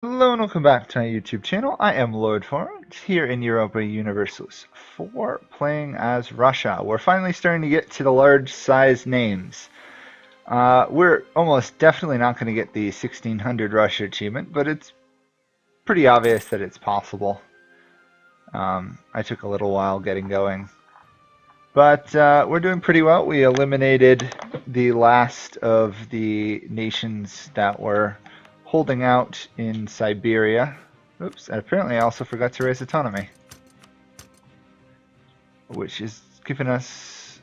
Hello and welcome back to my YouTube channel. I am Lord Forwind here in Europa Universalis 4 playing as Russia. We're finally starting to get to the large size names. We're almost definitely not going to get the 1600 Russia achievement, but it's pretty obvious that it's possible. I took a little while getting going. But we're doing pretty well. We eliminated the last of the nations that were holding out in Siberia. Oops, and apparently I also forgot to raise autonomy, which is giving us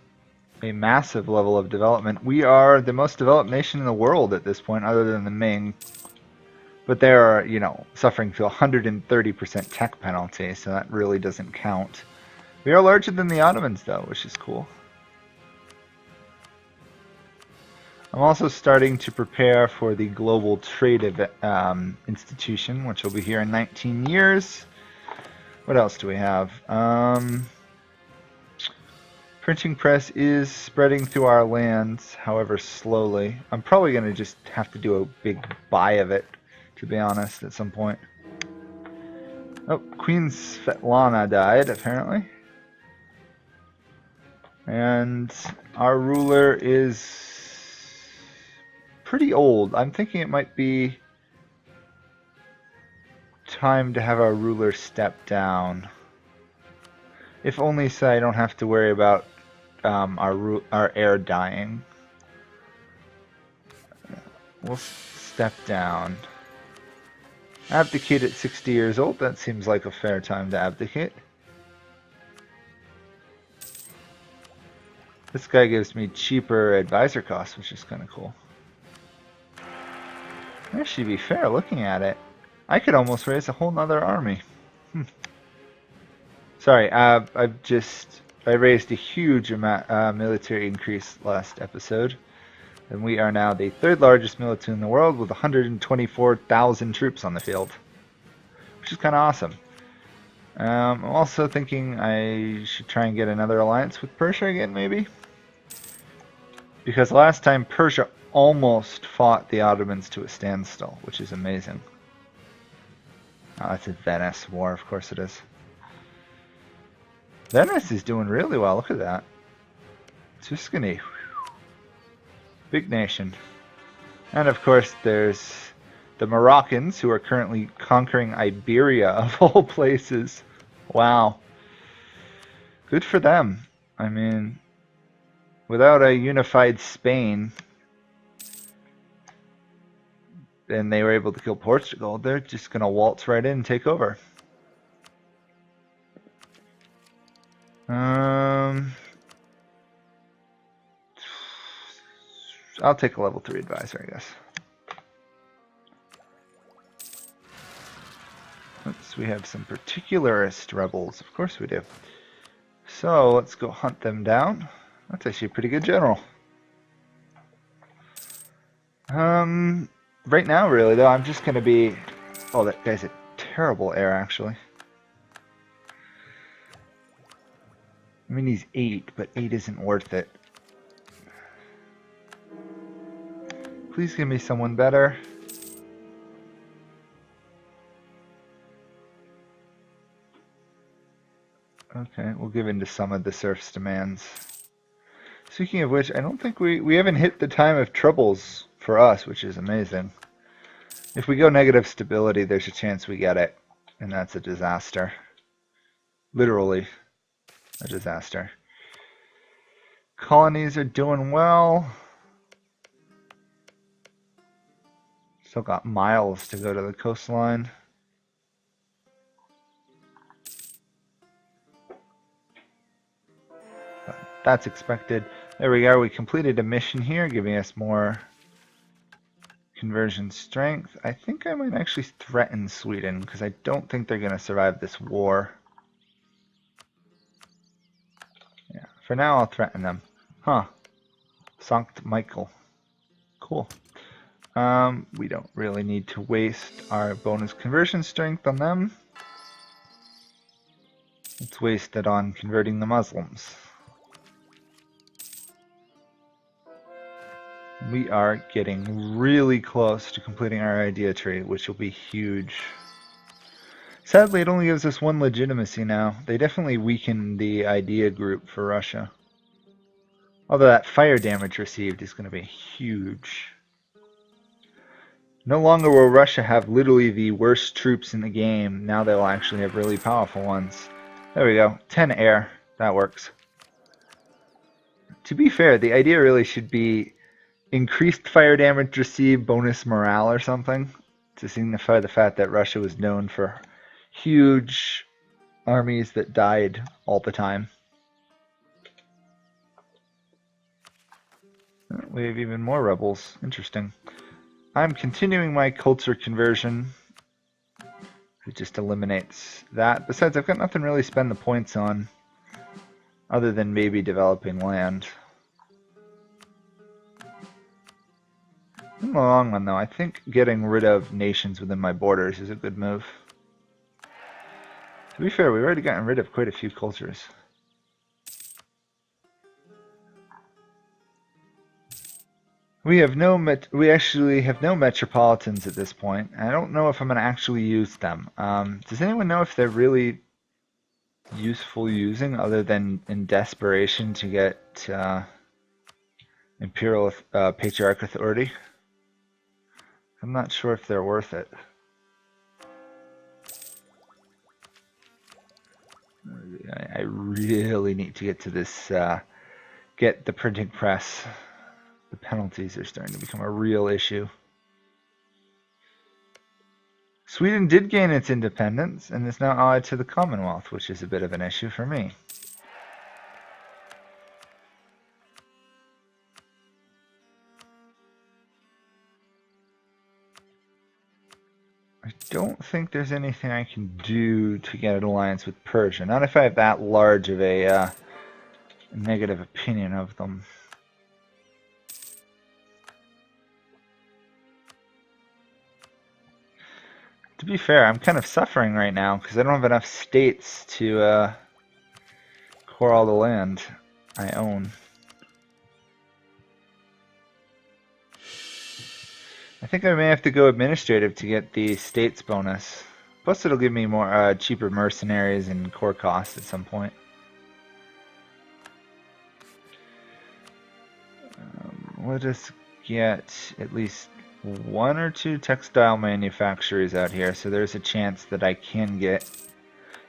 a massive level of development. We are the most developed nation in the world at this point, other than the Ming. But they are, suffering to 130% tech penalty, so that really doesn't count. We are larger than the Ottomans, though, which is cool. I'm also starting to prepare for the Global Trade Institution, which will be here in 19 years. What else do we have? Printing press is spreading through our lands, however slowly. I'm probably going to just have to do a big buy of it, to be honest, at some point. Oh, Queen Svetlana died, apparently. And our ruler is pretty old. I'm thinking it might be time to have our ruler step down. If only so I don't have to worry about our heir dying. We'll step down. Abdicate at 60 years old. That seems like a fair time to abdicate. This guy gives me cheaper advisor costs, which is kind of cool. Actually, to be fair, looking at it, I could almost raise a whole nother army. Sorry, I raised a huge amount military increase last episode, and we are now the third largest military in the world with 124,000 troops on the field, which is kind of awesome. I'm also thinking I should try and get another alliance with Persia again, maybe, because last time Persia almost fought the Ottomans to a standstill, which is amazing. Oh, it's a Venice war, of course it is. Venice is doing really well, look at that. Tuscany. Big nation. And of course there's the Moroccans, who are currently conquering Iberia, of all places. Wow. Good for them. I mean, without a unified Spain, and they were able to kill Portugal, they're just going to waltz right in and take over. I'll take a level 3 advisor, I guess. Oops, we have some particularist rebels. Of course we do. So let's go hunt them down. That's actually a pretty good general. Right now, really, though, I'm just going to be... Oh, that guy's a terrible heir, actually. I mean, he's 8, but 8 isn't worth it. Please give me someone better. Okay, we'll give in to some of the serf's demands. Speaking of which, I don't think we haven't hit the time of troubles for us, which is amazing. If we go negative stability, there's a chance we get it, and that's a disaster. Literally a disaster. Colonies are doing well. Still got miles to go to the coastline. But that's expected. There we go. We completed a mission here, giving us more conversion strength. I think I might actually threaten Sweden, because I don't think they're going to survive this war. Yeah, for now I'll threaten them. Huh. Sankt Michael. Cool. We don't really need to waste our bonus conversion strength on them. Let's waste it on converting the Muslims. We are getting really close to completing our idea tree, which will be huge. Sadly, it only gives us one legitimacy now. They definitely weakened the idea group for Russia. Although that fire damage received is going to be huge. No longer will Russia have literally the worst troops in the game. Now they'll actually have really powerful ones. There we go. 10 air. That works. To be fair, the idea really should be increased fire damage received, bonus morale or something, to signify the fact that Russia was known for huge armies that died all the time. We have even more rebels. Interesting. I'm continuing my culture conversion. It just eliminates that. Besides, I've got nothing really to spend the points on other than maybe developing land. In the long run, though, I think getting rid of nations within my borders is a good move. To be fair, we've already gotten rid of quite a few cultures. We actually have no metropolitans at this point. I don't know if I'm going to actually use them. Does anyone know if they're really useful using, other than in desperation to get imperial patriarch authority? I'm not sure if they're worth it. I really need to get to this, get the printing press. The penalties are starting to become a real issue. Sweden did gain its independence and is now allied to the Commonwealth, which is a bit of an issue for me. I don't think there's anything I can do to get an alliance with Persia. Not if I have that large of a negative opinion of them. To be fair, I'm kind of suffering right now because I don't have enough states to core all the land I own. I think I may have to go administrative to get the states bonus. Plus it'll give me more cheaper mercenaries and core costs at some point. Let us get at least one or two textile manufacturers out here, so there's a chance that I can get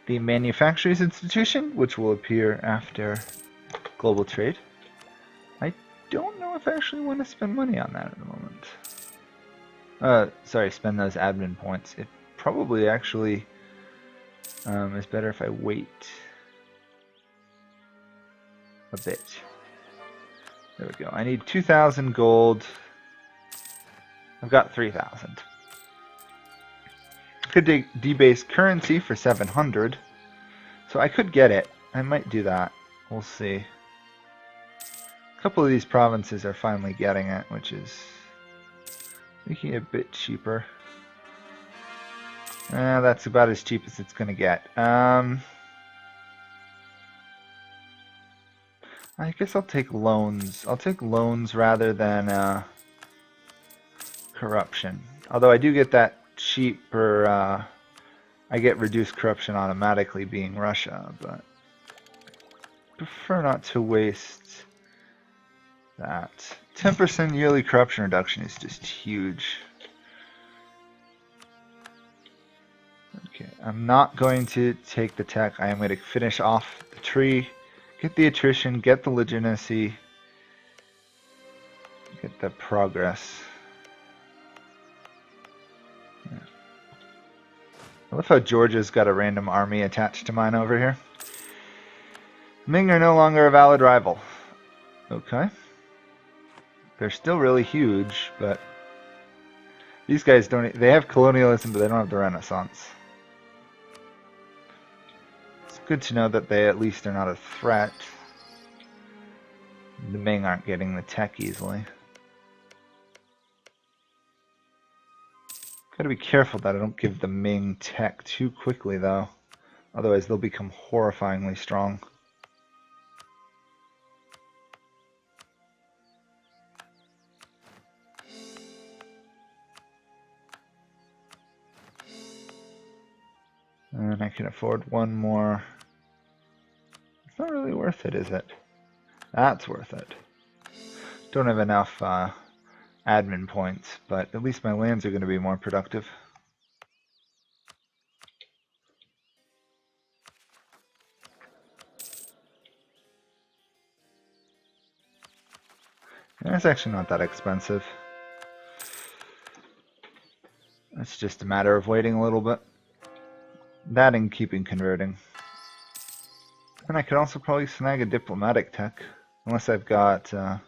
the manufacturers institution, which will appear after global trade. I don't know if I actually want to spend money on that at the moment. Sorry, spend those admin points. It probably actually is better if I wait a bit. There we go. I need 2,000 gold. I've got 3,000. I could debase currency for 700. So I could get it. I might do that. We'll see. A couple of these provinces are finally getting it, which is making it a bit cheaper. That's about as cheap as it's going to get. I guess I'll take loans. I'll take loans rather than corruption. Although I do get that cheaper, I get reduced corruption automatically being Russia, but I prefer not to waste that. 10% yearly corruption reduction is just huge. Okay, I'm not going to take the tech. I am going to finish off the tree, get the attrition, get the legitimacy, get the progress. Yeah. I love how Georgia's got a random army attached to mine over here. Ming are no longer a valid rival. Okay. They're still really huge, but these guys don't. They have colonialism, but they don't have the Renaissance. It's good to know that they at least are not a threat. The Ming aren't getting the tech easily. Gotta be careful that I don't give the Ming tech too quickly, though. Otherwise, they'll become horrifyingly strong. And I can afford one more. It's not really worth it, is it? That's worth it. Don't have enough admin points, but at least my lands are going to be more productive. And it's actually not that expensive. It's just a matter of waiting a little bit. That and keeping converting. And I could also probably snag a diplomatic tech, unless I've got something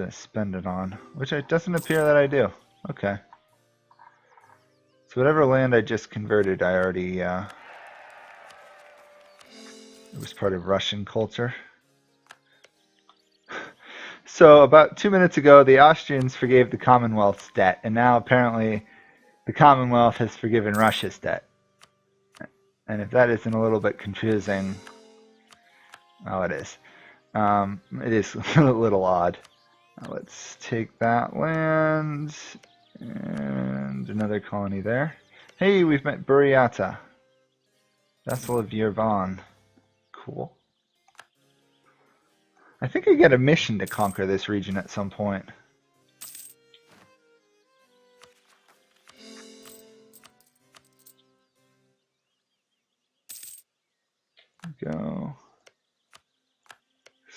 to spend it on, which it doesn't appear that I do. Okay. So whatever land I just converted, I already, it was part of Russian culture. So about 2 minutes ago, the Austrians forgave the Commonwealth's debt, and now apparently the Commonwealth has forgiven Russia's debt. And if that isn't a little bit confusing, well, it is. It is a little odd. Now let's take that land and another colony there. Hey, we've met Buriata, vessel of Yerevan. Cool. I think I get a mission to conquer this region at some point. Go.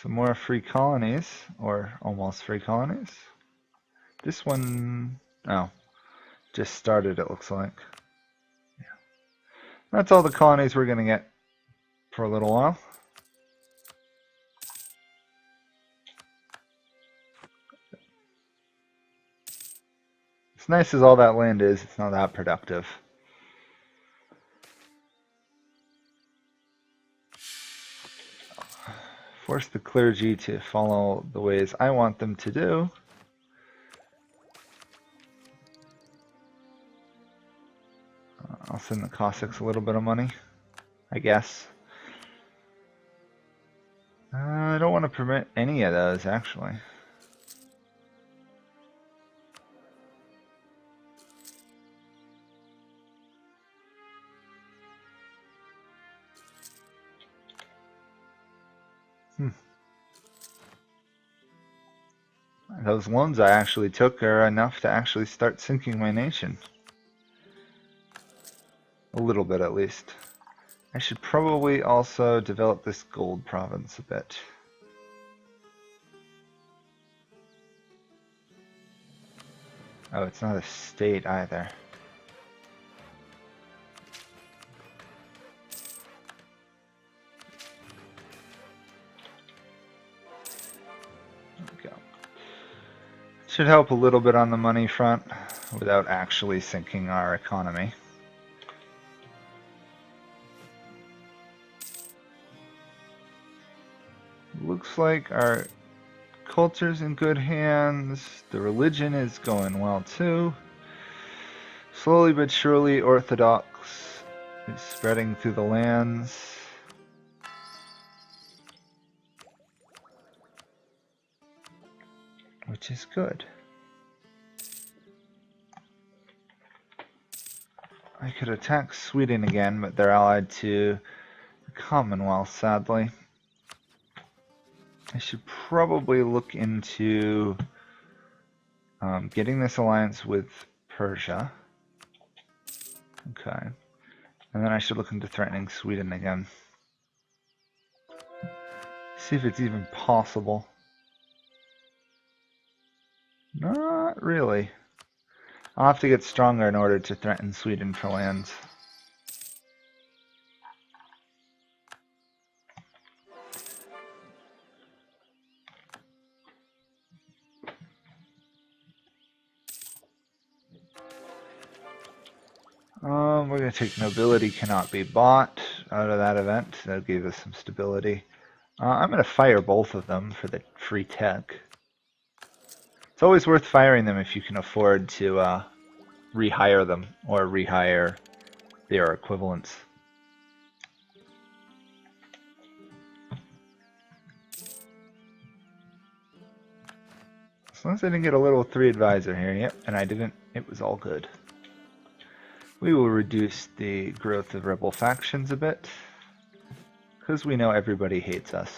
Some more free colonies, or almost free colonies. This one, oh, just started, it looks like. Yeah. That's all the colonies we're going to get for a little while. As nice as all that land is, it's not that productive. Force the clergy to follow the ways I want them to do. I'll send the Cossacks a little bit of money, I guess. I don't want to permit any of those, actually. Those loans I actually took are enough to actually start sinking my nation. A little bit, at least. I should probably also develop this gold province a bit. Oh, it's not a state either. There we go. Should help a little bit on the money front without actually sinking our economy. Looks like our culture's in good hands. The religion is going well too. Slowly but surely, Orthodox is spreading through the lands. Which is good. I could attack Sweden again, but they're allied to the Commonwealth, sadly. I should probably look into getting this alliance with Persia. Okay. And then I should look into threatening Sweden again. See if it's even possible. Not really. I'll have to get stronger in order to threaten Sweden for lands. We're going to take nobility cannot be bought out of that event. That'll give us some stability. I'm going to fire both of them for the free tech. It's always worth firing them if you can afford to rehire them or rehire their equivalents. As long as I didn't get a little 3 advisor here, yep, and I didn't, it was all good. We will reduce the growth of rebel factions a bit, because we know everybody hates us.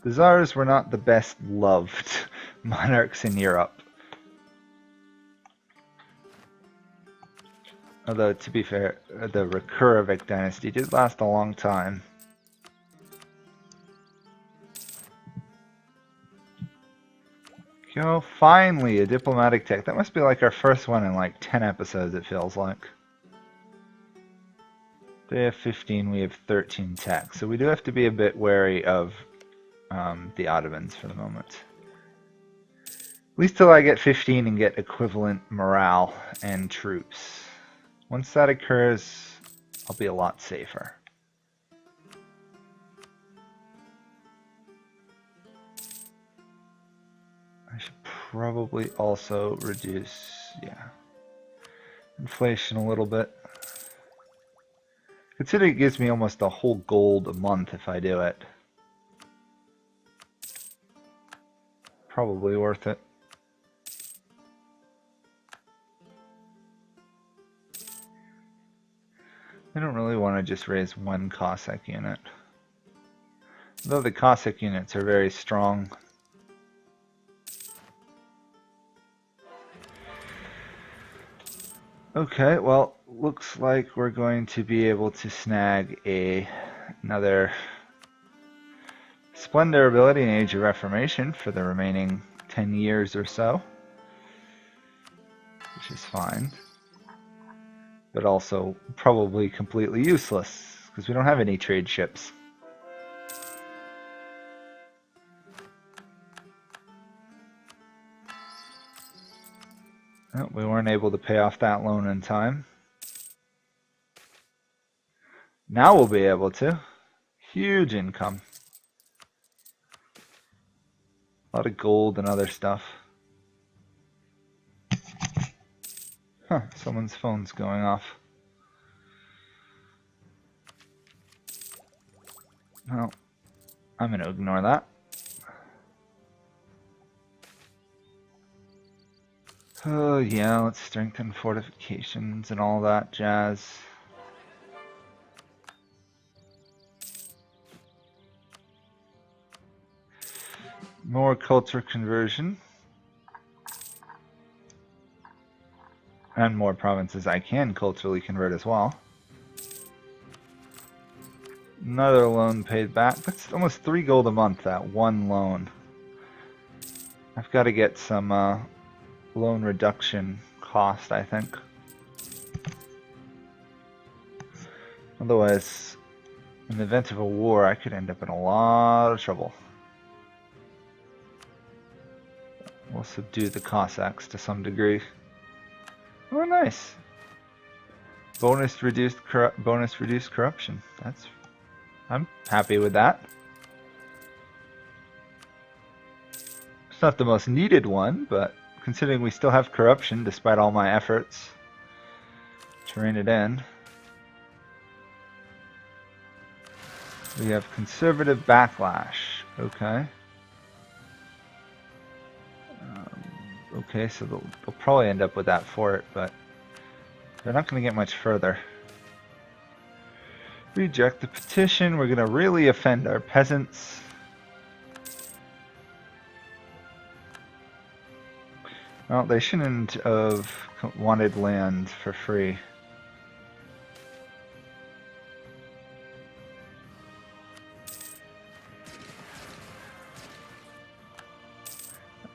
The Tsars were not the best loved monarchs in Europe. Although, to be fair, the Rekurevic dynasty did last a long time. Go, finally, a diplomatic tech. That must be like our first one in like 10 episodes, it feels like. They have 15, we have 13 tech. So we do have to be a bit wary of the Ottomans for the moment. At least till I get 15 and get equivalent morale and troops. Once that occurs, I'll be a lot safer. I should probably also reduce, inflation a little bit. Consider it gives me almost a whole gold a month if I do it. Probably worth it. I don't really want to just raise one Cossack unit. Though the Cossack units are very strong. Okay, well, looks like we're going to be able to snag another Splendor ability in Age of Reformation for the remaining 10 years or so. Which is fine. But also probably completely useless, because we don't have any trade ships. Oh, we weren't able to pay off that loan in time. Now we'll be able to. Huge income. A lot of gold and other stuff. Huh, someone's phone's going off. Well, I'm going to ignore that. Oh yeah, let's strengthen fortifications and all that jazz. More culture conversion. And more provinces I can culturally convert as well. Another loan paid back. That's almost 3 gold a month, that one loan. I've got to get some loan reduction cost, I think. Otherwise, in the event of a war, I could end up in a lot of trouble. We'll subdue the Cossacks to some degree. Oh, nice. Bonus reduced corruption. I'm happy with that. It's not the most needed one, but considering we still have corruption despite all my efforts to rein it in. We have conservative backlash. Okay. Okay, so they'll probably end up with that fort, but they're not going to get much further. Reject the petition. We're going to really offend our peasants. Well, they shouldn't have wanted land for free.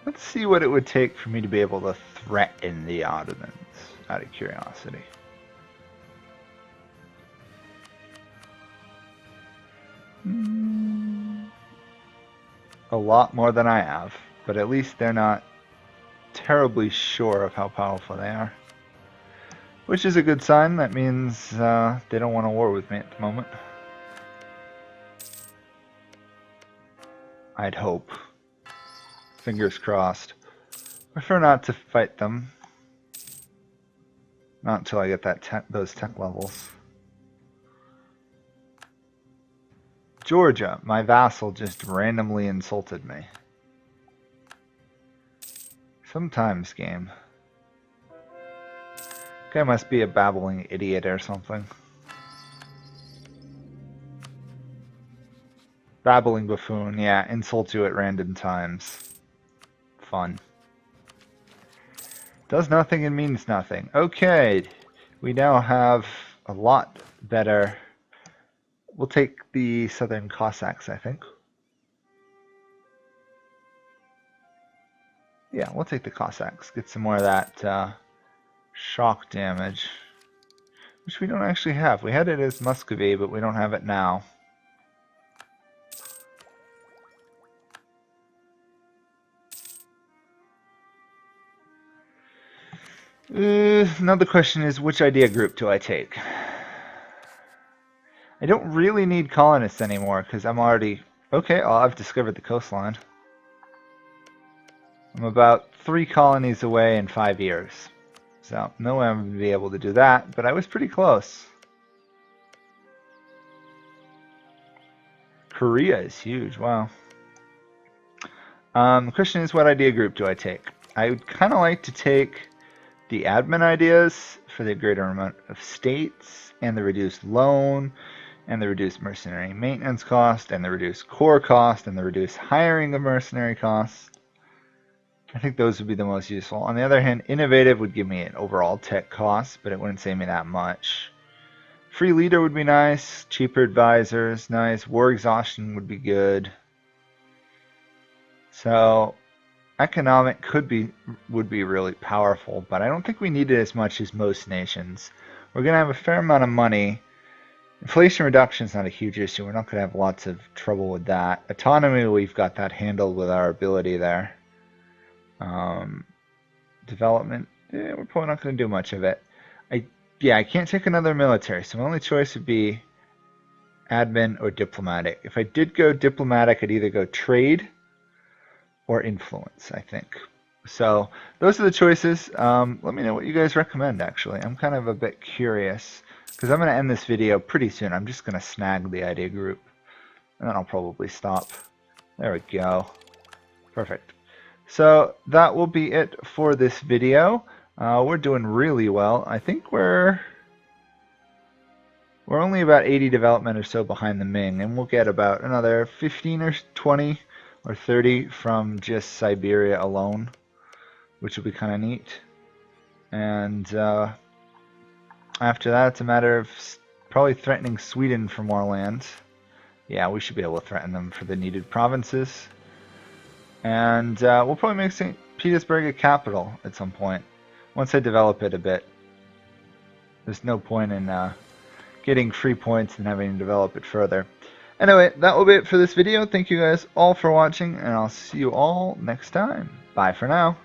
Let's see what it would take for me to be able to threaten the Ottomans, out of curiosity. A lot more than I have, but at least they're not terribly sure of how powerful they are. Which is a good sign. That means they don't want a war with me at the moment. I'd hope. Fingers crossed. Prefer not to fight them. Not until I get those tech levels. Georgia, my vassal just randomly insulted me. Sometimes, game. Guy must be a babbling idiot or something. Babbling buffoon, yeah, insult you at random times. Fun. Does nothing and means nothing. Okay, we now have a lot better. We'll take the Southern Cossacks, I think. Yeah, we'll take the Cossacks. Get some more of that shock damage, which we don't actually have. We had it as Muscovy, but we don't have it now. Now the question is, which idea group do I take? I don't really need colonists anymore because I'm already... Okay, well, I've discovered the coastline. I'm about 3 colonies away in 5 years. So, no way I'm going to be able to do that, but I was pretty close. Korea is huge, wow. The question is, what idea group do I take? I would kind of like to take the admin ideas for the greater amount of states, and the reduced loan, and the reduced mercenary maintenance cost, and the reduced core cost, and the reduced hiring of mercenary costs. I think those would be the most useful. On the other hand, innovative would give me an overall tech cost, but it wouldn't save me that much. Free leader would be nice, cheaper advisors, nice. War exhaustion would be good. So economic would be really powerful, but I don't think we need it as much as most nations. We're going to have a fair amount of money. Inflation reduction is not a huge issue. We're not going to have lots of trouble with that. Autonomy, we've got that handled with our ability there. Development, we're probably not going to do much of it. I can't take another military, so my only choice would be admin or diplomatic. If I did go diplomatic, I'd either go trade or influence, I think. So those are the choices. Let me know what you guys recommend, actually. I'm kind of a bit curious, because I'm going to end this video pretty soon. I'm just going to snag the idea group, and then I'll probably stop. There we go. Perfect. So that will be it for this video. We're doing really well. I think we're only about 80 development or so behind the Ming, and we'll get about another 15 or 20 or 30 from just Siberia alone, which will be kind of neat. And after that, it's a matter of probably threatening Sweden for more land. Yeah, we should be able to threaten them for the needed provinces. And we'll probably make St. Petersburg a capital at some point, once I develop it a bit. There's no point in getting free points and having to develop it further. Anyway, that will be it for this video. Thank you guys all for watching, and I'll see you all next time. Bye for now.